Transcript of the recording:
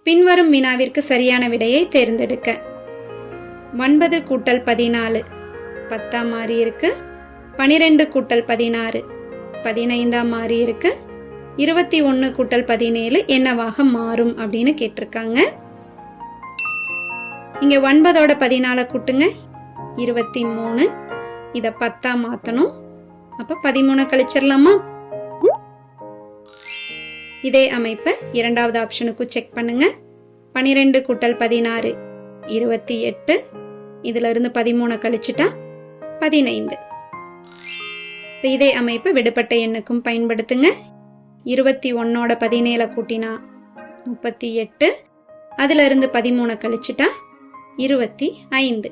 பின்வரும் வினாவிற்கு சரியான விடையை தேர்ந்தெடுக்க. 9 கூட்டல் 14 10 மாறி இருக்கு. 12 கூட்டல் 16 15 மாறி இருக்கு. 21 கூட்டல் 17 என்னவாக மாறும் அப்படின்னு கேட்டிருக்காங்க. இங்க 9ஓட 14 கூட்டுங்க 23. இதை 10 மாத்தணும். அப்ப 13 கழிச்சிடலாமா? இதே அமைப்பை இரண்டாவது ஆப்ஷனுக்கு செக் பண்ணுங்க. 12 கூட்டல் 16 28. இதுல இருந்து 13 கழிச்சுட்டா 15. இதே அமைப்பு விடுபட்ட எண்ணுக்கும் பயன்படுத்துங்க. 21ஓட 17 கூட்டினா 38. அதுல இருந்து 13 கழிச்சுட்டா 25.